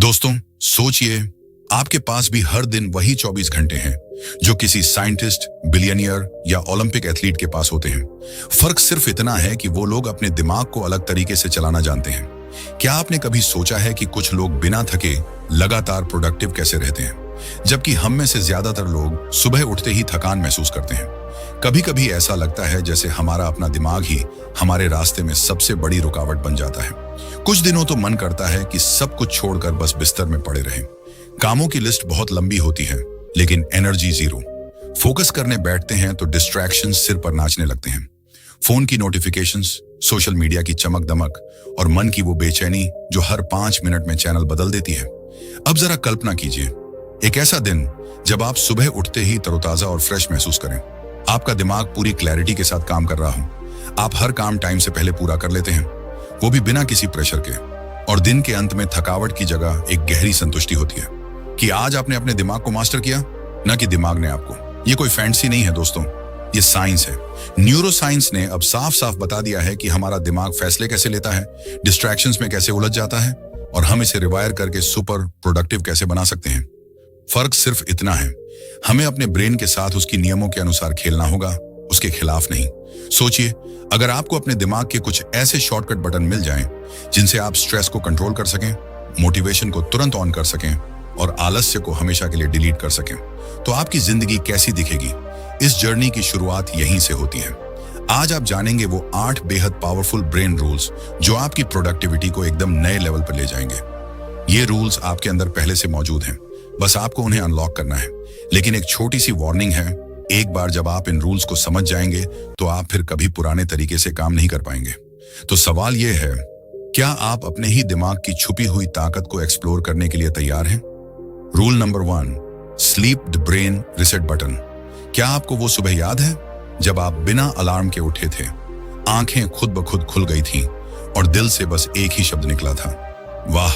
दोस्तों, सोचिए, आपके पास भी हर दिन वही 24 घंटे हैं जो किसी साइंटिस्ट, बिलियनियर या ओलंपिक एथलीट के पास होते हैं। फर्क सिर्फ इतना है कि वो लोग अपने दिमाग को अलग तरीके से चलाना जानते हैं। क्या आपने कभी सोचा है कि कुछ लोग बिना थके लगातार प्रोडक्टिव कैसे रहते हैं, जबकि हम में से ज्यादातर लोग सुबह उठते ही थकान महसूस करते हैं। कभी कभी ऐसा लगता है जैसे हमारा अपना दिमाग ही हमारे रास्ते में सबसे बड़ी रुकावट बन जाता है। कुछ दिनों तो मन करता है कि सब कुछ छोड़कर बस बिस्तर में पड़े रहें। कामों की लिस्ट बहुत लंबी होती है, लेकिन एनर्जी जीरो। फोकस करने बैठते हैं तो डिस्ट्रैक्शंस सिर पर नाचने लगते हैं। फोन की नोटिफिकेशंस, सोशल मीडिया की चमक दमक और मन की वो बेचैनी जो हर 5 मिनट में चैनल बदल देती है। अब जरा कल्पना कीजिए, एक ऐसा दिन जब आप सुबह उठते ही तरोताजा और फ्रेश महसूस करें। आपका दिमाग पूरी क्लैरिटी के साथ काम कर रहा हो। आप हर काम टाइम से पहले पूरा कर लेते हैं, वो भी बिना किसी प्रेशर के। और दिन के अंत में थकावट की जगह एक गहरी संतुष्टि होती है कि आज आपने अपने दिमाग को मास्टर किया, न कि दिमाग ने आपको। ये कोई फैंटेसी नहीं है दोस्तों, ये साइंस है। न्यूरो साइंस ने अब साफ साफ बता दिया है कि हमारा दिमाग फैसले कैसे लेता है, डिस्ट्रैक्शंस में कैसे उलझ जाता है और हम इसे रिवायर करके सुपर प्रोडक्टिव कैसे बना सकते हैं। फर्क सिर्फ इतना है, हमें अपने ब्रेन के साथ उसकी नियमों के अनुसार खेलना होगा, उसके खिलाफ नहीं। सोचिए, अगर आपको अपने दिमाग के कुछ ऐसे शॉर्टकट बटन मिल जाएं, जिनसे आप स्ट्रेस को कंट्रोल कर सकें, मोटिवेशन को तुरंत ऑन कर सकें और आलस्य को हमेशा के लिए डिलीट कर सकें, तो आपकी जिंदगी कैसी दिखेगी। इस जर्नी की शुरुआत यहीं से होती है। आज आप जानेंगे वो 8 बेहद पावरफुल ब्रेन रूल्स जो आपकी प्रोडक्टिविटी को एकदम नए लेवल पर ले जाएंगे। ये रूल्स आपके अंदर पहले से मौजूद हैं, बस आपको उन्हें अनलॉक करना है। लेकिन एक छोटी सी वार्निंग है, एक बार जब आप इन रूल्स को समझ जाएंगे तो आप फिर कभी पुराने तरीके से काम नहीं कर पाएंगे। तो सवाल यह है, क्या आप अपने ही दिमाग की छुपी हुई ताकत को एक्सप्लोर करने के लिए तैयार हैं? Rule number 1, sleep the brain reset button. क्या आपको वो सुबह याद है जब आप बिना अलार्म के उठे थे, आंखें खुद ब खुद खुल गई थीं और दिल से बस एक ही शब्द निकला था, वाह,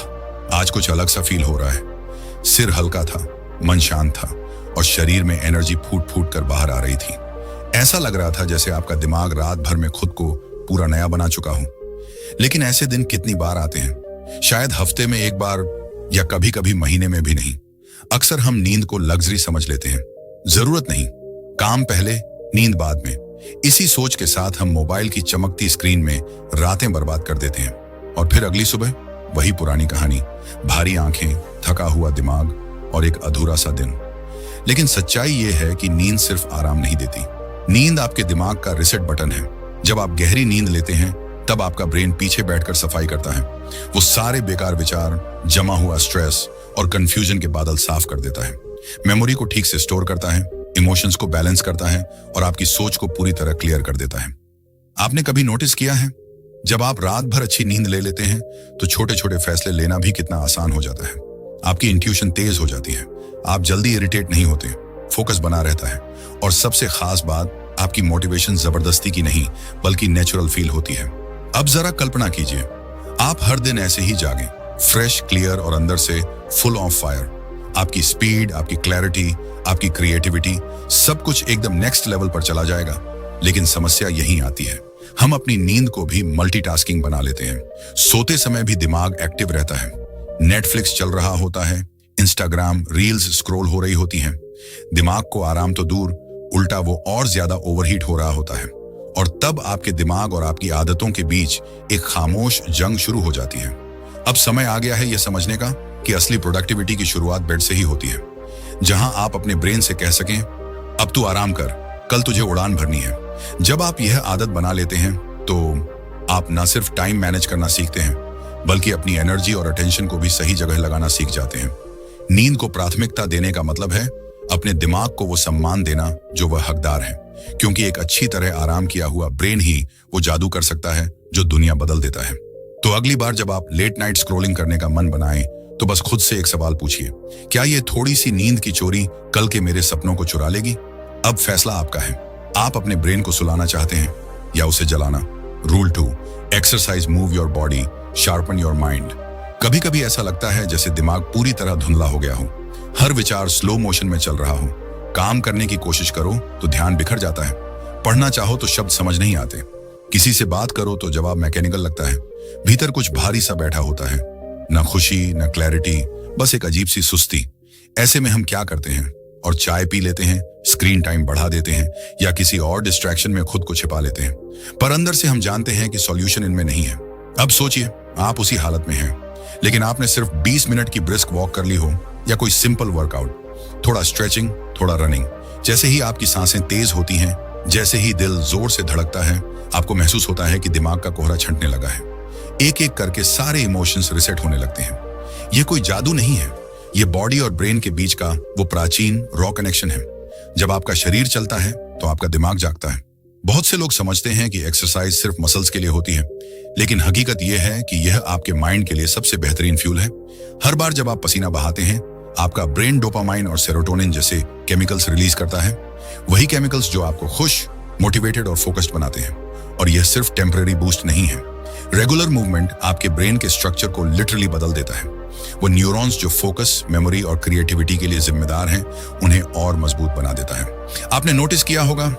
आज कुछ अलग सा फील हो रहा है। सिर हल्का था, मन शांत था और शरीर में एनर्जी फूट फूट कर बाहर आ रही थी। ऐसा लग रहा था जैसे आपका दिमाग रात भर में खुद को पूरा नया बना चुका हो। लेकिन ऐसे दिन कितनी बार आते हैं? शायद हफ्ते में एक बार या कभी कभी महीने में भी नहीं। अक्सर हम नींद को लग्जरी समझ लेते हैं। जरूरत नहीं, काम पहले, नींद बाद में। इसी सोच के साथ हम मोबाइल की चमकती स्क्रीन में रातें बर्बाद कर देते हैं और फिर अगली सुबह वही पुरानी कहानी, भारी आंखें, थका हुआ दिमाग और एक अधूरा सा दिन। लेकिन सच्चाई यह है कि नींद सिर्फ आराम नहीं देती। नींद आपके दिमाग का रिसेट बटन है। जब आप गहरी नींद लेते हैं तब आपका ब्रेन पीछे बैठकर सफाई करता है। वो सारे बेकार विचार, जमा हुआ स्ट्रेस और कंफ्यूजन के बादल साफ कर देता है। मेमोरी को ठीक से स्टोर करता है, इमोशंस को बैलेंस करता है और आपकी सोच को पूरी तरह क्लियर कर देता है। आपने कभी नोटिस किया है, जब आप रात भर अच्छी नींद ले लेते हैं तो छोटे छोटे फैसले लेना भी कितना आसान हो जाता है। आपकी इंट्यूशन तेज हो जाती है, आप जल्दी इरिटेट नहीं होते, फोकस बना रहता है और सबसे खास बात, आपकी मोटिवेशन जबरदस्ती की नहीं बल्कि नेचुरल फील होती है। अब जरा कल्पना कीजिए, आप हर दिन ऐसे ही जागें, फ्रेश, क्लियर और अंदर से फुल ऑफ फायर। आपकी स्पीड, आपकी क्लैरिटी, आपकी क्रिएटिविटी, सब कुछ एकदम नेक्स्ट लेवल पर चला जाएगा। लेकिन समस्या यहीं आती है, हम अपनी नींद को भी मल्टीटास्किंग बना लेते हैं। सोते समय भी दिमाग एक्टिव रहता है, नेटफ्लिक्स चल रहा होता है, इंस्टाग्राम रील्स स्क्रॉल हो रही होती हैं। दिमाग को आराम तो दूर, उल्टा वो और ज्यादा ओवरहीट हो रहा होता है और तब आपके दिमाग और आपकी आदतों के बीच एक खामोश जंग शुरू हो जाती है। अब समय आ गया है यह समझने का कि असली प्रोडक्टिविटी की शुरुआत बेड से ही होती है, जहां आप अपने ब्रेन से कह सकें, अब तू आराम कर, कल तुझे उड़ान भरनी है। जब आप यह आदत बना लेते हैं तो आप न सिर्फ टाइम मैनेज करना सीखते हैं, बल्कि अपनी एनर्जी और अटेंशन को भी सही जगह लगाना सीख जाते हैं। नींद को प्राथमिकता देने का मतलब है अपने दिमाग को वो सम्मान देना जो वह हकदार है, क्योंकि एक अच्छी तरह आराम किया हुआ ब्रेन ही वो जादू कर सकता है जो दुनिया बदल देता है। तो अगली बार जब आप लेट नाइट स्क्रॉलिंग करने का मन बनाएं तो बस खुद से एक सवाल पूछिए, क्या ये थोड़ी सी नींद की चोरी कल के मेरे सपनों को चुरा लेगी? अब फैसला आपका है, आप अपने ब्रेन को सुलाना चाहते हैं या उसे जलाना। Rule 2, exercise, move your body, sharpen your mind. कभी कभी ऐसा लगता है जैसे दिमाग पूरी तरह धुंधला हो गया हो, हर विचार स्लो मोशन में चल रहा हो। काम करने की कोशिश करो तो ध्यान बिखर जाता है, पढ़ना चाहो तो शब्द समझ नहीं आते, किसी से बात करो तो जवाब मैकेनिकल लगता है। भीतर कुछ भारी सा बैठा होता है, न खुशी, न क्लैरिटी, बस एक अजीब सी सुस्ती। ऐसे में हम क्या करते हैं? और चाय पी लेते हैं, स्क्रीन टाइम बढ़ा देते हैं या किसी और डिस्ट्रैक्शन में खुद को छिपा लेते हैं। पर अंदर से हम जानते हैं कि सॉल्यूशन इनमें नहीं है। अब सोचिए, आप उसी हालत में हैं, लेकिन आपने सिर्फ 20 मिनट की ब्रिस्क वॉक कर ली हो या कोई सिंपल वर्कआउट, थोड़ा स्ट्रेचिंग, थोड़ा रनिंग। जैसे ही आपकी सांसें तेज होती हैं, जैसे ही दिल जोर से धड़कता है, आपको महसूस होता है कि दिमाग का कोहरा छंटने लगा है। एक एक करके सारे इमोशंस रिसेट होने लगते हैं। ये कोई जादू नहीं है, ये बॉडी और ब्रेन के बीच का वो प्राचीन रॉ कनेक्शन है। जब आपका शरीर चलता है तो आपका दिमाग जागता है। बहुत से लोग समझते हैं कि एक्सरसाइज सिर्फ मसल्स के लिए होती है, लेकिन हकीकत यह है कि यह आपके माइंड के लिए सबसे बेहतरीन फ्यूल है। हर बार जब आप पसीना बहाते हैं, आपका ब्रेन डोपामाइन और सेरोटोनिन जैसे केमिकल्स रिलीज करता है, वही केमिकल्स जो आपको खुश, मोटिवेटेड और फोकस्ड बनाते हैं। और यह सिर्फ टेम्पररी बूस्ट नहीं है। रेगुलर मूवमेंट आपके ब्रेन के स्ट्रक्चर को लिटरली बदल देता है। वो न्यूरॉन्स जो फोकस, मेमोरी और क्रिएटिविटी के लिए जिम्मेदार हैं, उन्हें और मजबूत बना देता है। आपने नोटिस किया होगा,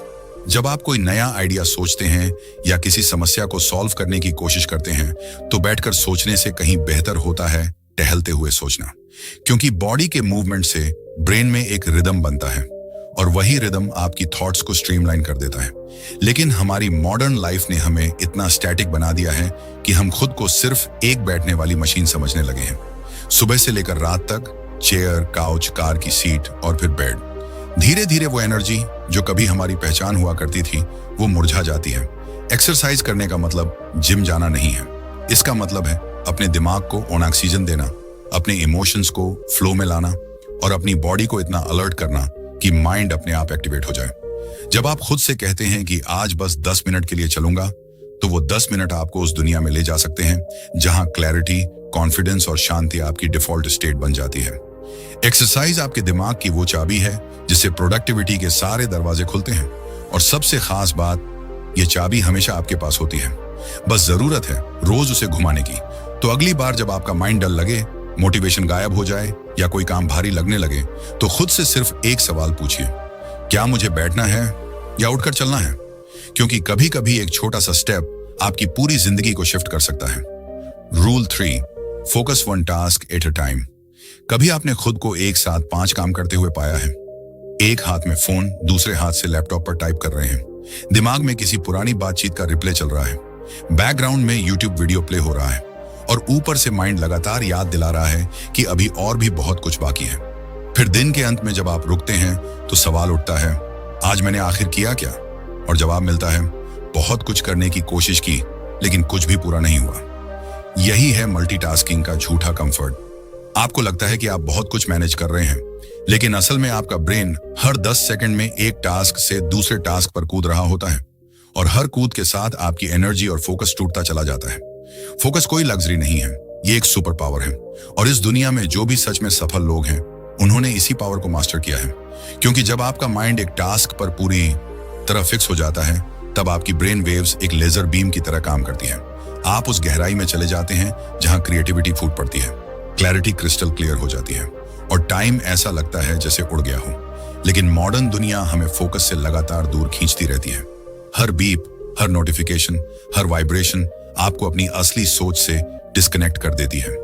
जब आप कोई नया आइडिया सोचते हैं या किसी समस्या को सॉल्व करने की कोशिश करते हैं, तो बैठकर सोचने से कहीं बेहतर होता है टहलते हुए सोचना। क्योंकि बॉडी के मूवमेंट से ब्रेन में एक रिदम बनता है और वही रिदम आपकी थॉट्स को स्ट्रीमलाइन कर देता है। लेकिन हमारी मॉडर्न लाइफ ने हमें इतना स्टैटिक बना दिया है कि हम खुद को सिर्फ एक बैठने वाली मशीन समझने लगे हैं। सुबह से लेकर रात तक चेयर, काउच, कार की सीट और फिर बेड। धीरे धीरे वो एनर्जी जो कभी हमारी पहचान हुआ करती थी, वो मुरझा जाती है। एक्सरसाइज करने का मतलब जिम जाना नहीं है। इसका मतलब है अपने दिमाग को ऑन ऑक्सीजन देना, अपने इमोशंस को फ्लो में लाना और अपनी बॉडी को इतना अलर्ट करना कि माइंड अपने आप एक्टिवेट हो जाए। जब आप खुद से कहते हैं कि आज बस 10 मिनट के लिए चलूंगा, तो वो 10 मिनट आपको उस दुनिया में ले जा सकते हैं जहां क्लैरिटी, कॉन्फिडेंस और शांति आपकी डिफॉल्ट स्टेट बन जाती है। एक्सरसाइज आपके दिमाग की वो चाबी है जिससे प्रोडक्टिविटी के सारे दरवाजे खुलते हैं। और सबसे खास बात, ये चाबी हमेशा आपके पास होती है, बस जरूरत है रोज उसे घुमाने की। तो अगली बार जब आपका माइंड डल लगे, मोटिवेशन गायब हो जाए या कोई काम भारी लगने लगे, तो खुद से सिर्फ एक सवाल पूछिए, क्या मुझे बैठना है या उठकर चलना है? क्योंकि कभी कभी एक छोटा सा स्टेप आपकी पूरी जिंदगी को शिफ्ट कर सकता है। Rule 3, focus one task at a time. कभी आपने खुद को एक साथ 5 काम करते हुए पाया है? एक हाथ में फोन, दूसरे हाथ से लैपटॉप पर टाइप कर रहे हैं, दिमाग में किसी पुरानी बातचीत का रिप्ले चल रहा है, बैकग्राउंड में यूट्यूब वीडियो प्ले हो रहा है और ऊपर से माइंड लगातार याद दिला रहा है कि अभी और भी बहुत कुछ बाकी है। फिर दिन के अंत में जब आप रुकते हैं तो सवाल उठता है, आज मैंने आखिर किया क्या? और जवाब मिलता है, बहुत कुछ करने की कोशिश की लेकिन कुछ भी पूरा नहीं हुआ। यही है मल्टीटास्किंग का झूठा कंफर्ट। आपको लगता है कि आप बहुत कुछ मैनेज कर रहे हैं, लेकिन असल में आपका ब्रेन हर 10 सेकंड में एक टास्क से दूसरे टास्क पर कूद रहा होता है और हर कूद के साथ आपकी एनर्जी और फोकस टूटता चला जाता है। फोकस कोई लग्जरी नहीं है, ये एक सुपर पावर है। और इस दुनिया में जो भी सच में सफल लोग हैं, उन्होंने इसी पावर को मास्टर किया है। क्योंकि जब आपका माइंड एक टास्क पर पूरी तरह फिक्स हो जाता है, तब आपकी ब्रेन वेव्स एक लेजर बीम की तरह काम करती है। आप उस गहराई में चले जाते हैं जहां क्रिएटिविटी फूट पड़ती है, क्लैरिटी क्रिस्टल क्लियर हो जाती है और टाइम ऐसा लगता है जैसे उड़ गया हो। लेकिन मॉडर्न दुनिया हमें फोकस से लगातार दूर खींचती रहती है। हर बीप, हर नोटिफिकेशन, हर वाइब्रेशन आपको अपनी असली सोच से डिस्कनेक्ट कर देती है।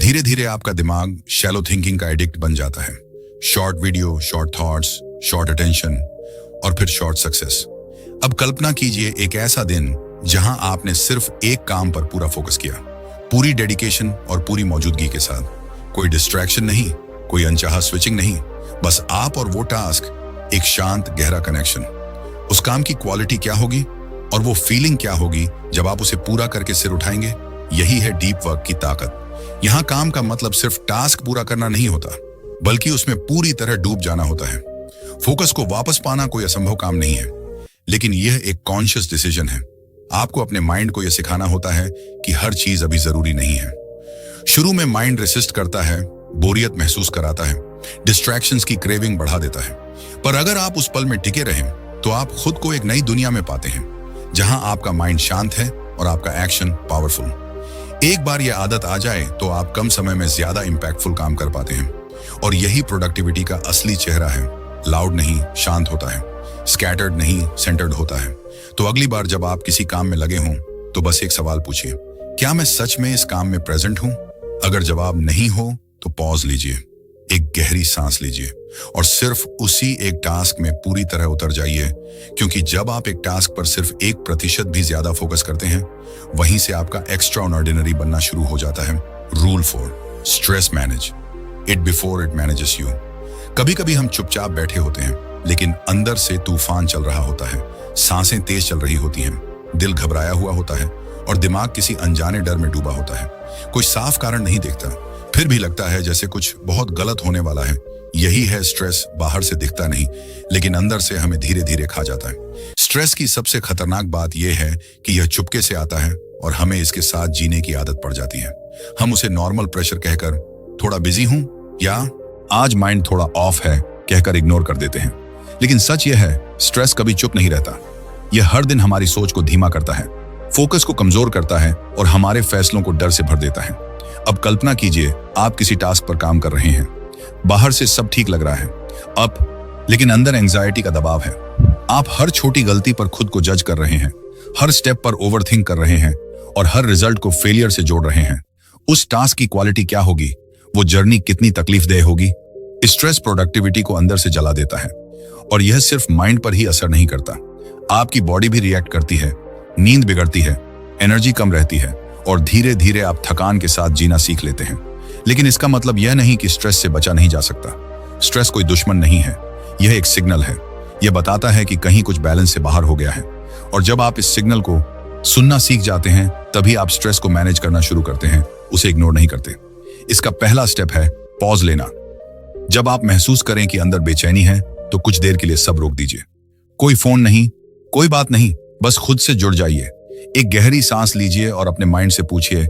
धीरे धीरे आपका दिमाग शैलो थिंकिंग का एडिक्ट बन जाता है। Short video, short thoughts, short attention और फिर शॉर्ट सक्सेस। अब कल्पना कीजिए एक ऐसा दिन जहां आपने सिर्फ एक काम पर पूरा फोकस किया, पूरी डेडिकेशन और पूरी मौजूदगी के साथ। कोई डिस्ट्रैक्शन नहीं, कोई अनचाहा स्विचिंग नहीं, बस आप और वो टास्क, एक शांत गहरा कनेक्शन। उस काम की क्वालिटी क्या होगी और वो फीलिंग क्या होगी जब आप उसे पूरा करके सिर उठाएंगे? यही है डीप वर्क की ताकत। यहाँ काम का मतलब सिर्फ टास्क पूरा करना नहीं होता, बल्कि उसमें पूरी तरह डूब जाना होता है। फोकस को वापस पाना कोई असंभव काम नहीं है, लेकिन यह एक कॉन्शियस डिसीजन है। आपको अपने माइंड को यह सिखाना होता है कि हर चीज अभी जरूरी नहीं है। शुरू में माइंड रेसिस्ट करता है, बोरियत महसूस कराता है, डिस्ट्रैक्शंस की क्रेविंग बढ़ा देता है। पर अगर आप उस पल में टिके रहें, तो आप खुद को एक नई दुनिया में पाते हैं, जहां आपका माइंड शांत है और आपका एक्शन पावरफुल। एक बार यह आदत आ जाए तो आप कम समय में ज्यादा इंपैक्टफुल काम कर पाते हैं। और यही प्रोडक्टिविटी का असली चेहरा है। लाउड नहीं, शांत होता है, स्कैटर्ड नहीं, सेंटर्ड होता है। तो अगली बार जब आप किसी काम में लगे हों, तो बस एक सवाल पूछिए, क्या मैं सच में इस काम में प्रेजेंट हूं? अगर जवाब नहीं हो, तो तो पॉज लीजिए, एक गहरी सांस लीजिए और सिर्फ उसी एक टास्क में पूरी तरह उतर जाइए, क्योंकि जब आप एक टास्क पर सिर्फ 1% भी ज्यादा फोकस करते हैं, वहीं से आपका एक्स्ट्रा ऑर्डिनरी बनना शुरू हो जाता है। Rule 4, stress manage it before it manages you. कभी कभी हम चुपचाप बैठे होते हैं, लेकिन अंदर से तूफान चल रहा होता है, सांसें तेज चल रही होती हैं, दिल घबराया हुआ होता है और दिमाग किसी अनजाने डर में डूबा होता है। कोई साफ कारण नहीं दिखता, फिर भी लगता है जैसे कुछ बहुत गलत होने वाला है। यही है स्ट्रेस, बाहर से दिखता नहीं, लेकिन अंदर से हमें धीरे धीरे खा जाता है। स्ट्रेस की सबसे खतरनाक बात यह है कि यह चुपके से आता है और हमें इसके साथ जीने की आदत पड़ जाती है। हम उसे नॉर्मल प्रेशर कहकर, थोड़ा बिजी हूं या आज माइंड थोड़ा ऑफ है कहकर इग्नोर कर देते हैं। लेकिन सच यह है, स्ट्रेस कभी चुप नहीं रहता। यह हर दिन हमारी सोच को धीमा करता है, फोकस को कमजोर करता है और हमारे फैसलों को डर से भर देता है। अब कल्पना कीजिए, आप किसी टास्क पर काम कर रहे हैं, बाहर से सब ठीक लग रहा है लेकिन अंदर एंजाइटी का दबाव है। आप हर छोटी गलती पर खुद को जज कर रहे हैं, हर स्टेप पर ओवरथिंक कर रहे हैं और हर रिजल्ट को फेलियर से जोड़ रहे हैं। उस टास्क की क्वालिटी क्या होगी, वो जर्नी कितनी तकलीफदेह होगी। स्ट्रेस प्रोडक्टिविटी को अंदर से जला देता है और यह सिर्फ माइंड पर ही असर नहीं करता, आपकी बॉडी भी रिएक्ट करती है। नींद बिगड़ती है, एनर्जी कम रहती है और धीरे धीरे आप थकान के साथ जीना सीख लेते हैं। लेकिन इसका मतलब यह नहीं कि स्ट्रेस से बचा नहीं जा सकता। स्ट्रेस कोई दुश्मन नहीं है, यह एक सिग्नल है। यह बताता है कि कहीं कुछ बैलेंस से बाहर हो गया है और जब आप इस सिग्नल को सुनना सीख जाते हैं, तभी आप स्ट्रेस को मैनेज करना शुरू करते हैं, उसे इग्नोर नहीं करते। इसका पहला स्टेप है पॉज लेना। जब आप महसूस करें कि अंदर बेचैनी है, तो कुछ देर के लिए सब रोक दीजिए। कोई फोन नहीं, कोई बात नहीं, बस खुद से जुड़ जाइए। एक गहरी सांस लीजिए और अपने माइंड से पूछिए,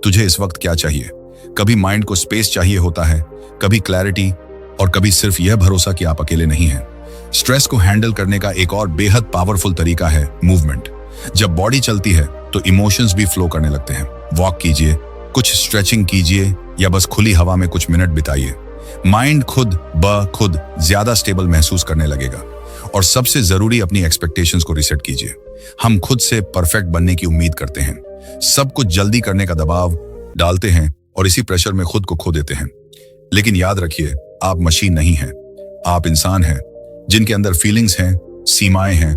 तुझे इस वक्त क्या चाहिए। कभी माइंड को स्पेस चाहिए होता है, कभी क्लैरिटी और कभी सिर्फ यह भरोसा कि आप अकेले नहीं हैं। स्ट्रेस को हैंडल करने का एक और बेहद पावरफुल तरीका है मूवमेंट। जब बॉडी चलती है तो इमोशंस भी फ्लो करने लगते हैं। वॉक कीजिए, कुछ स्ट्रेचिंग कीजिए या बस खुली हवा में कुछ मिनट बिताइए। माइंड खुद ज्यादा स्टेबल महसूस करने लगेगा। और सबसे जरूरी, अपनी एक्सपेक्टेशंस को रिसेट कीजिए। हम खुद से परफेक्ट बनने की उम्मीद करते हैं, सब कुछ जल्दी करने का दबाव डालते हैं और इसी प्रेशर में खुद को खो देते हैं। लेकिन याद रखिए, आप मशीन नहीं हैं, आप इंसान हैं जिनके अंदर फीलिंग्स हैं, सीमाएं हैं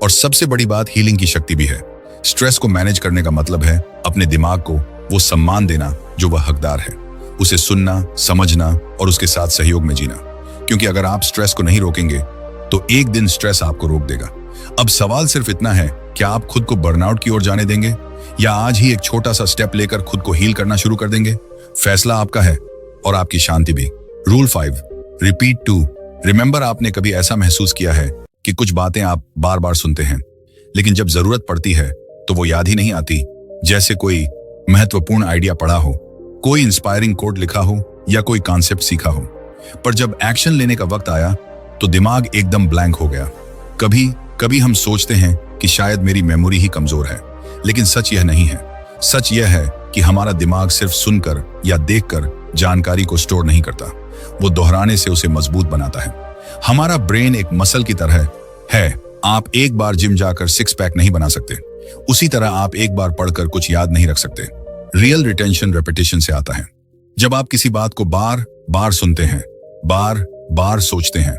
और सबसे बड़ी बात, हीलिंग की शक्ति भी है। स्ट्रेस को मैनेज करने का मतलब है अपने दिमाग को वो सम्मान देना जो वह हकदार है, उसे सुनना, समझना और उसके साथ सहयोग में जीना। क्योंकि अगर आप स्ट्रेस को नहीं रोकेंगे तो एक दिन स्ट्रेस आपको रोक देगा। अब सवाल सिर्फ इतना है, क्या आप खुद को बर्नआउट की ओर जाने देंगे या आज ही एक छोटा सा स्टेप लेकर खुद को हील करना शुरू कर देंगे। फैसला आपका है और आपकी शांति भी। Rule 5, repeat to remember. आपने कभी ऐसा महसूस किया है कि कुछ बातें आप बार बार सुनते हैं, लेकिन जब जरूरत पड़ती है तो वो याद ही नहीं आती। जैसे कोई महत्वपूर्ण आइडिया पढ़ा हो, कोई इंस्पायरिंग कोट लिखा हो या कोई कॉन्सेप्ट सीखा हो, पर जब एक्शन लेने का वक्त आया तो दिमाग एकदम ब्लैंक हो गया। कभी कभी हम सोचते हैं कि शायद मेरी मेमोरी ही कमजोर है, लेकिन सच यह नहीं है। सच यह है कि हमारा दिमाग सिर्फ सुनकर या देखकर जानकारी को स्टोर नहीं करता, वो दोहराने से उसे मजबूत बनाता है। हमारा ब्रेन एक मसल की तरह है। आप एक बार जिम जाकर 6 पैक नहीं बना सकते, उसी तरह आप एक बार पढ़कर कुछ याद नहीं रख सकते। रियल रिटेंशन रेपिटेशन से आता है। जब आप किसी बात को बार बार सुनते हैं, बार बार सोचते हैं,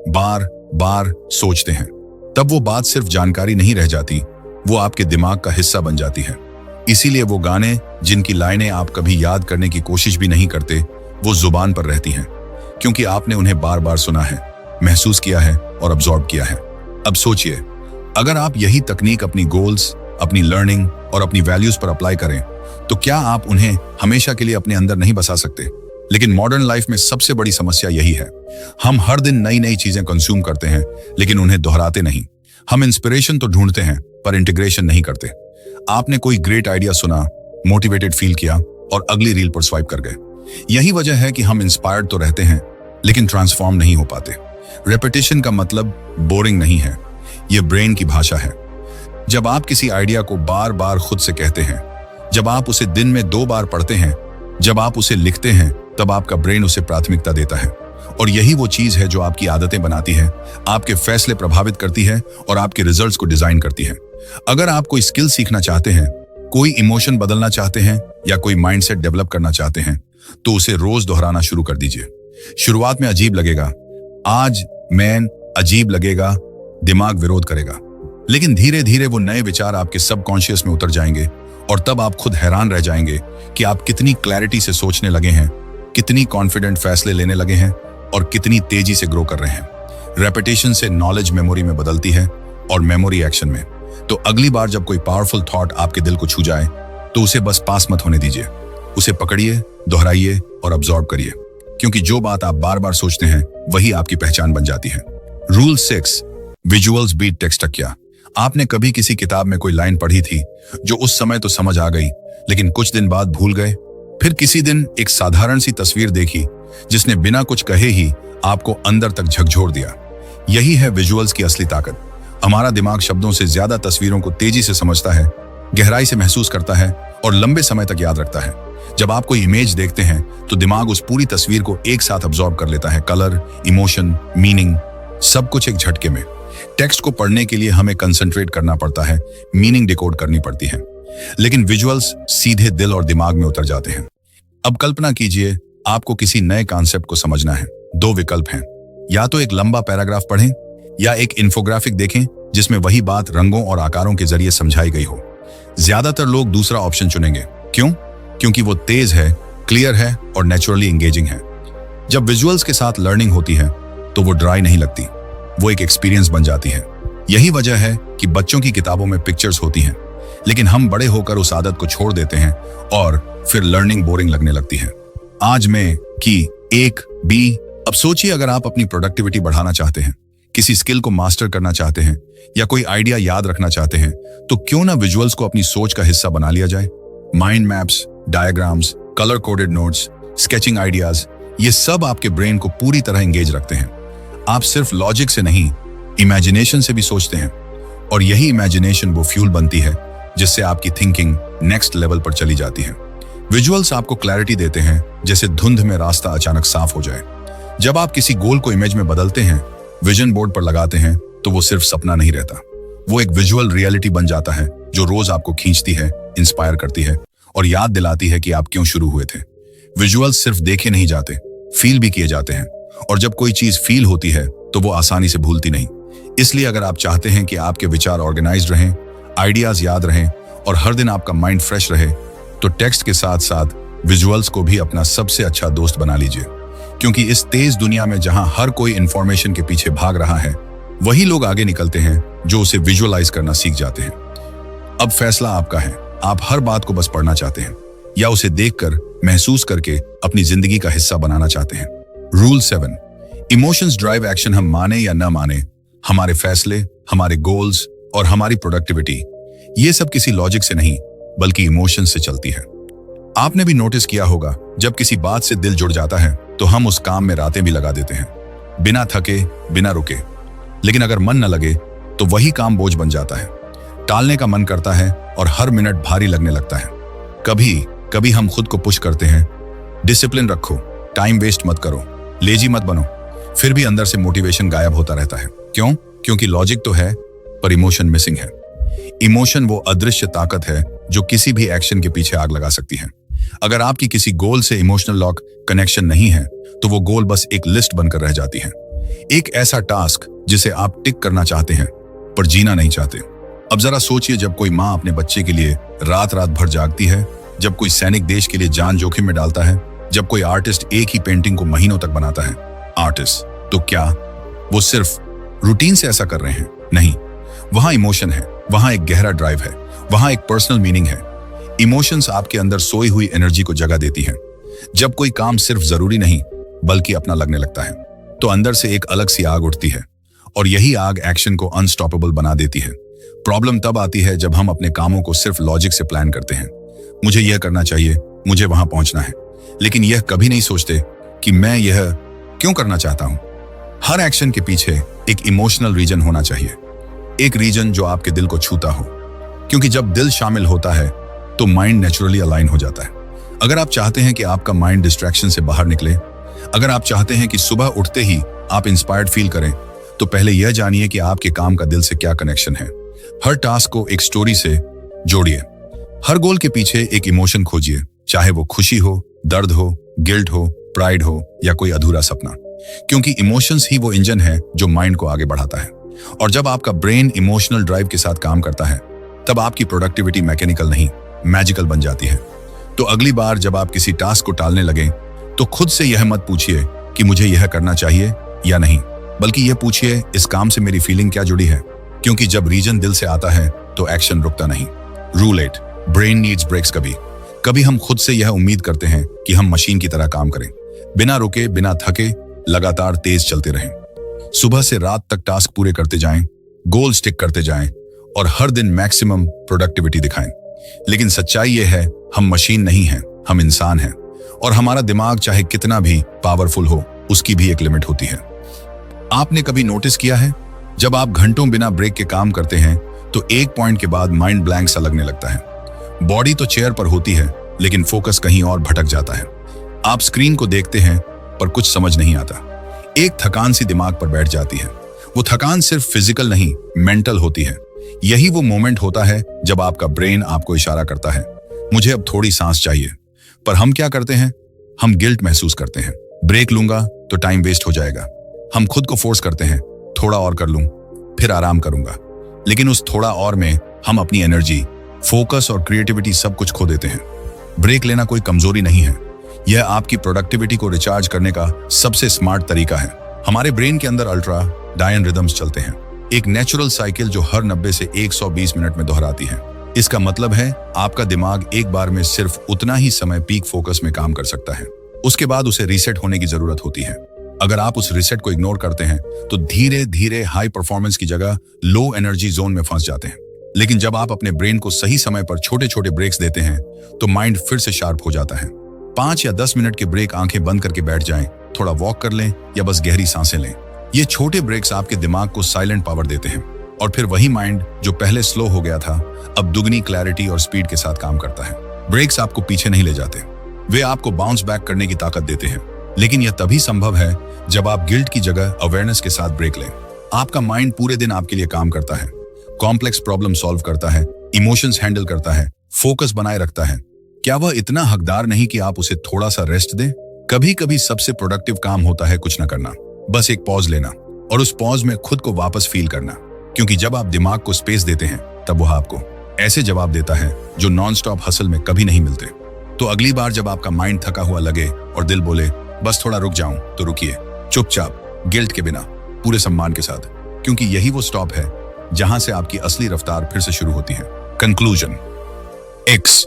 बार बार सोचते हैं, तब वो बात सिर्फ जानकारी नहीं रह जाती, वो आपके दिमाग का हिस्सा बन जाती है। इसीलिए वो गाने जिनकी लाइनें आप कभी याद करने की कोशिश भी नहीं करते, वो जुबान पर रहती हैं, क्योंकि आपने उन्हें बार बार सुना है, महसूस किया है और अब्सॉर्ब किया है। अब सोचिए, अगर आप यही तकनीक अपनी गोल्स, अपनी लर्निंग और अपनी वैल्यूज पर अप्लाई करें, तो क्या आप उन्हें हमेशा के लिए अपने अंदर नहीं बसा सकते। लेकिन मॉडर्न लाइफ में सबसे बड़ी समस्या यही है, हम हर दिन नई नई चीजें कंज्यूम करते हैं, लेकिन उन्हें दोहराते नहीं। हम इंस्पिरेशन तो ढूंढते हैं, पर इंटीग्रेशन नहीं करते। आपने कोई ग्रेट आइडिया सुना, मोटिवेटेड फील किया और अगली रील पर स्वाइप कर गए। यही वजह है कि हम इंस्पायर्ड तो रहते हैं, लेकिन ट्रांसफॉर्म नहीं हो पाते। रेपिटेशन का मतलब बोरिंग नहीं है, यह ब्रेन की भाषा है। जब आप किसी आइडिया को बार बार खुद से कहते हैं, जब आप उसे दिन में 2 बार पढ़ते हैं, जब आप उसे लिखते हैं, तब आपका ब्रेन उसे प्राथमिकता देता है। और यही वो चीज है जो आपकी आदतें बनाती है, आपके फैसले प्रभावित करती है और आपके रिजल्ट्स को डिजाइन करती है। अगर आप कोई स्किल सीखना चाहते हैं, कोई इमोशन बदलना चाहते हैं या कोई माइंडसेट डेवलप करना चाहते हैं, तो उसे रोज दोहराना शुरू कर दीजिए। शुरुआत में अजीब लगेगा, आज मैं अजीब लगेगा, दिमाग विरोध करेगा, लेकिन धीरे धीरे वो नए विचार आपके सबकॉन्शियस में उतर जाएंगे और तब आप खुद हैरान रह जाएंगे कि आप कितनी क्लैरिटी से सोचने लगे हैं, कितनी कॉन्फिडेंट फैसले लेने लगे हैं और कितनी तेजी से ग्रो कर रहे हैं। रेपिटेशन से नॉलेज मेमोरी में बदलती है और मेमोरी एक्शन में। तो अगली बार जब कोई पावरफुल थॉट आपके दिल को छू जाए तो उसे बस पास मत होने दीजिए, उसे पकड़िए, दोहराइए और अब्सॉर्ब करिए, क्योंकि जो बात आप बार बार सोचते हैं वही आपकी पहचान बन जाती है। Rule 6, visuals beat text. क्या आपने कभी किसी किताब में कोई लाइन पढ़ी थी जो उस समय तो समझ आ गई, लेकिन कुछ दिन बाद भूल गए? फिर किसी दिन एक साधारण सी तस्वीर देखी जिसने बिना कुछ कहे ही आपको अंदर तक झकझोर दिया। यही है विजुअल्स की असली ताकत। हमारा दिमाग शब्दों से ज्यादा तस्वीरों को तेजी से समझता है, गहराई से महसूस करता है और लंबे समय तक याद रखता है। जब आप कोई इमेज देखते हैं तो दिमाग उस पूरी तस्वीर को एक साथ अब्सॉर्ब कर लेता है, कलर, इमोशन, मीनिंग, सब कुछ एक झटके में। टेक्स्ट को पढ़ने के लिए हमें कंसंट्रेट करना पड़ता है, मीनिंग डिकोड करनी पड़ती है, लेकिन विजुअल्स सीधे दिल और दिमाग में उतर जाते हैं। अब कल्पना कीजिए, आपको किसी नए कॉन्सेप्ट को समझना है। 2 विकल्प हैं, या तो एक लंबा पैराग्राफ पढ़ें या एक इन्फोग्राफिक देखें जिसमें वही बात रंगों और आकारों के जरिए समझाई गई हो। ज्यादातर लोग दूसरा ऑप्शन चुनेंगे। क्यों? क्योंकि वो तेज है, क्लियर है और नेचुरली एंगेजिंग है। जब विजुअल्स के साथ लर्निंग होती है तो वो ड्राई नहीं लगती, वो एक एक्सपीरियंस बन जाती है। यही वजह है कि बच्चों की किताबों में पिक्चर्स होती हैं, लेकिन हम बड़े होकर उस आदत को छोड़ देते हैं और फिर लर्निंग बोरिंग लगने लगती है। आज में की 1B। अब सोचिए, अगर आप अपनी प्रोडक्टिविटी बढ़ाना चाहते हैं, किसी स्किल को मास्टर करना चाहते हैं या कोई आइडिया याद रखना चाहते हैं, तो क्यों ना विजुअल्स को अपनी सोच का हिस्सा बना लिया जाए। Mind maps, diagrams, colour coded notes, sketching ideas, ये सब आपके ब्रेन को पूरी तरह एंगेज रखते हैं। आप सिर्फ लॉजिक से नहीं, इमेजिनेशन से भी सोचते हैं, और यही इमेजिनेशन वो फ्यूल बनती है जिससे आपकी थिंकिंग नेक्स्ट लेवल पर चली जाती है। विजुअल्स आपको क्लैरिटी देते हैं, जैसे धुंध में रास्ता अचानक साफ हो जाए। जब आप किसी गोल को इमेज में बदलते हैं, विजन बोर्ड पर लगाते हैं, तो वो सिर्फ सपना नहीं रहता, वो एक विजुअल रियलिटी बन जाता है जो रोज आपको खींचती है, इंस्पायर करती है और याद दिलाती है कि आप क्यों शुरू हुए थे। विजुअल्स सिर्फ देखे नहीं जाते, फील भी किए जाते हैं, और जब कोई चीज फील होती है तो वो आसानी से भूलती नहीं। इसलिए अगर आप चाहते हैं कि आपके विचार ऑर्गेनाइज्ड रहें, आइडियाज याद रहें और हर दिन आपका माइंड फ्रेश रहे, तो टेक्स्ट के साथ साथ विजुअल्स को भी अपना सबसे अच्छा दोस्त बना लीजिए, क्योंकि इस तेज दुनिया में जहां हर कोई इंफॉर्मेशन के पीछे भाग रहा है, वही लोग आगे निकलते हैं जो उसे विजुअलाइज करना सीख जाते हैं। अब फैसला आपका है, आप हर बात को बस पढ़ना चाहते हैं या उसे देखकर, महसूस करके अपनी जिंदगी का हिस्सा बनाना चाहते हैं। Rule 7, emotions drive action. हम माने या न माने, हमारे फैसले, हमारे गोल्स और हमारी प्रोडक्टिविटी, ये सब किसी लॉजिक से नहीं बल्कि इमोशन से चलती है। आपने भी नोटिस किया होगा, जब किसी बात से दिल जुड़ जाता है तो हम उस काम में रातें भी लगा देते हैं, बिना थके, बिना रुके। लेकिन अगर मन न लगे तो वही काम बोझ बन जाता है, टालने का मन करता है और हर मिनट भारी लगने लगता है। कभी कभी हम खुद को पुश करते हैं, डिसिप्लिन रखो, टाइम वेस्ट मत करो, लेजी मत बनो, फिर भी अंदर से मोटिवेशन गायब होता रहता है। क्यों? क्योंकि लॉजिक तो है पर इमोशन मिसिंग है। इमोशन वो अदृश्य ताकत है जो किसी भी एक्शन के पीछे आग लगा सकती है। अगर आपकी किसी गोल से इमोशनल लॉक कनेक्शन नहीं है तो वो गोल बस एक लिस्ट बनकर रह जाती है, एक ऐसा टास्क जिसे आप टिक करना चाहते हैं पर जीना नहीं चाहते। अब जरा सोचिए, जब कोई माँ अपने बच्चे के लिए रात रात भर जागती है, जब कोई सैनिक देश के लिए जान जोखिम में डालता है, जब कोई आर्टिस्ट एक ही पेंटिंग को महीनों तक बनाता है। आर्टिस्ट तो क्या वो सिर्फ रूटीन से ऐसा कर रहे हैं? नहीं, वहां इमोशन है, वहां एक गहरा ड्राइव है, वहां एक पर्सनल मीनिंग है। इमोशंस आपके अंदर सोई हुई एनर्जी को जगह देती हैं। जब कोई काम सिर्फ जरूरी नहीं बल्कि अपना लगने लगता है तो अंदर से एक अलग सी आग उठती है, और यही आग एक्शन को अनस्टॉपेबल बना देती है। प्रॉब्लम तब आती है जब हम अपने कामों को सिर्फ लॉजिक से प्लान करते हैं। मुझे यह करना चाहिए, मुझे वहां पहुंचना है, लेकिन यह कभी नहीं सोचते कि मैं यह क्यों करना चाहता हूं। हर एक्शन के पीछे एक इमोशनल रीजन होना चाहिए, एक रीजन जो आपके दिल को छूता हो, क्योंकि जब दिल शामिल होता है तो माइंड नेचुरली अलाइन हो जाता है। अगर आप चाहते हैं कि आपका माइंड डिस्ट्रैक्शन से बाहर निकले, अगर आप चाहते हैं कि सुबह उठते ही आप इंस्पायर्ड फील करें, तो पहले यह जानिए कि आपके काम का दिल से क्या कनेक्शन है। हर टास्क को एक स्टोरी से जोड़िए, हर गोल के पीछे एक इमोशन खोजिए, चाहे वो खुशी हो, दर्द हो, गिल्ट हो, प्राइड हो या कोई अधूरा सपना। क्योंकि इमोशंस ही वो इंजन है जो माइंड को आगे बढ़ाता है। और जब आपका ब्रेन इमोशनल ड्राइव के साथ काम करता है तब आपकी प्रोडक्टिविटी मैकेनिकल नहीं, मैजिकल बन जाती है। तो अगली बार जब आप किसी टास्क को टालने लगें तो खुद से यह मत पूछिए कि मुझे यह करना चाहिए या नहीं, बल्कि यह पूछिए इस काम से मेरी फीलिंग क्या जुड़ी है। क्योंकि जब रीजन दिल से आता है तो एक्शन रुकता नहीं। Rule 8, brain needs breaks. कभी कभी हम खुद से यह उम्मीद करते हैं कि हम मशीन की तरह काम करें, बिना रुके, बिना थके, लगातार तेज चलते रहें। सुबह से रात तक टास्क पूरे करते जाएं, गोल स्टिक करते जाएं और हर दिन मैक्सिमम प्रोडक्टिविटी दिखाएं। लेकिन सच्चाई यह है, हम मशीन नहीं हैं, हम इंसान हैं। और हमारा दिमाग चाहे कितना भी पावरफुल हो, उसकी भी एक लिमिट होती है। आपने कभी नोटिस किया है, जब आप घंटों बिना ब्रेक के काम करते हैं तो एक पॉइंट के बाद माइंड ब्लैंक सा लगने लगता है। बॉडी तो चेयर पर होती है लेकिन फोकस कहीं और भटक जाता है। आप स्क्रीन को देखते हैं पर कुछ समझ नहीं आता। एक थकान सी दिमाग पर बैठ जाती है। वो थकान सिर्फ फिजिकल नहीं, मेंटल होती है। यही वो मोमेंट होता है जब आपका ब्रेन आपको इशारा करता है, मुझे अब थोड़ी सांस चाहिए। पर हम क्या करते हैं? हम गिल्ट महसूस करते हैं, ब्रेक लूंगा तो टाइम वेस्ट हो जाएगा। हम खुद को फोर्स करते हैं, थोड़ा और कर लूं, फिर आराम करूंगा। लेकिन उस थोड़ा और में हम अपनी एनर्जी, फोकस और क्रिएटिविटी सब कुछ खो देते हैं। ब्रेक लेना कोई कमजोरी नहीं है, यह आपकी प्रोडक्टिविटी को रिचार्ज करने का सबसे स्मार्ट तरीका है। हमारे ब्रेन के अंदर अल्ट्रा डायन रिदम्स चलते हैं, एक नेचुरल साइकिल जो हर 90 से 120 मिनट में दोहराती है। इसका मतलब है आपका दिमाग एक बार में सिर्फ उतना ही समय पीक फोकस में काम कर सकता है, उसके बाद उसे रीसेट होने की जरूरत होती है। अगर आप उस रीसेट को इग्नोर करते हैं तो धीरे धीरे हाई परफॉर्मेंस की जगह लो एनर्जी जोन में फंस जाते हैं। लेकिन जब आप अपने ब्रेन को सही समय पर छोटे छोटे ब्रेक्स देते हैं तो माइंड फिर से शार्प हो जाता है। 5 या 10 मिनट के ब्रेक, आंखें बंद करके बैठ जाएं, थोड़ा वॉक कर लें या बस गहरी सांसें लें। ये छोटे ब्रेक्स आपके दिमाग को साइलेंट पावर देते हैं और फिर वही माइंड जो पहले स्लो हो गया था अब दुगनी क्लैरिटी और स्पीड के साथ काम करता है। ब्रेक्स आपको पीछे नहीं ले जाते, वे आपको बाउंस बैक करने की ताकत देते हैं। लेकिन यह तभी संभव है जब आप गिल्ट की जगह अवेयरनेस के साथ ब्रेक लें। आपका माइंड पूरे दिन आपके लिए काम करता है, कॉम्प्लेक्स प्रॉब्लम सॉल्व करता है, इमोशंस हैंडल करता है, फोकस बनाए रखता है। क्या वह इतना हकदार नहीं कि आप उसे थोड़ा सा रेस्ट दें? कभी कभी सबसे प्रोडक्टिव काम होता है कुछ न करना, बस एक पॉज लेना और उस पॉज में खुद को वापस फील करना। क्योंकि जब आप दिमाग को स्पेस देते हैं तब वह आपको ऐसे जवाब देता है जो नॉन स्टॉप हसल में कभी नहीं मिलते। तो अगली बार जब आपका माइंड थका हुआ लगे और दिल बोले बस थोड़ा रुक जाऊं, तो रुकिए, चुपचाप, गिल्ट के बिना, पूरे सम्मान के साथ। क्योंकि यही वो स्टॉप है जहां से आपकी असली रफ्तार फिर से शुरू होती है। कंक्लूजन एक्स,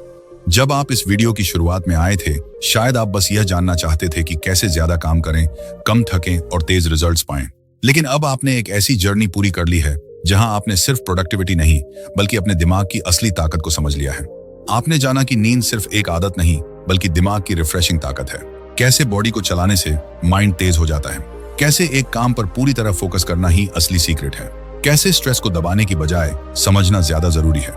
जब आप इस वीडियो की शुरुआत में आए थे शायद आप बस यह जानना चाहते थे कि कैसे ज्यादा काम करें, कम थकें और तेज रिजल्ट्स पाएं। लेकिन अब आपने एक ऐसी जर्नी पूरी कर ली है जहां आपने सिर्फ प्रोडक्टिविटी नहीं बल्कि अपने दिमाग की असली ताकत को समझ लिया है। आपने जाना कि नींद सिर्फ एक आदत नहीं बल्कि दिमाग की रिफ्रेशिंग ताकत है। कैसे बॉडी को चलाने से माइंड तेज हो जाता है, कैसे एक काम पर पूरी तरह फोकस करना ही असली सीक्रेट है, कैसे स्ट्रेस को दबाने की बजाय समझना ज्यादा जरूरी है,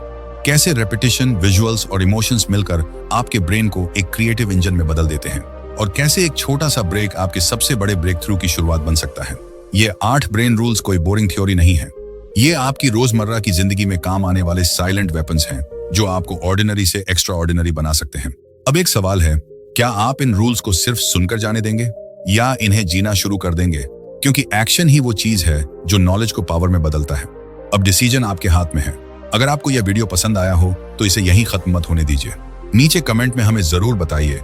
कैसे रेपिटेशन, विजुअल्स और इमोशंस मिलकर आपके ब्रेन को एक क्रिएटिव इंजन में बदल देते हैं, और कैसे एक छोटा सा ब्रेक आपके सबसे बड़े ब्रेक थ्रू की शुरुआत बन सकता है। ये 8 ब्रेन रूल्स कोई बोरिंग थ्योरी नहीं है, ये आपकी रोजमर्रा की जिंदगी में काम आने वाले साइलेंट वेपन्स हैं जो आपको ऑर्डिनरी से एक्स्ट्रा ऑर्डिनरी बना सकते हैं। अब एक सवाल है, क्या आप इन रूल्स को सिर्फ सुनकर जाने देंगे या इन्हें जीना शुरू कर देंगे? क्योंकि एक्शन ही वो चीज है जो नॉलेज को पावर में बदलता है। अब डिसीजन आपके हाथ में है। अगर आपको यह वीडियो पसंद आया हो तो इसे यहीं खत्म मत होने दीजिए। नीचे कमेंट में हमें जरूर बताइए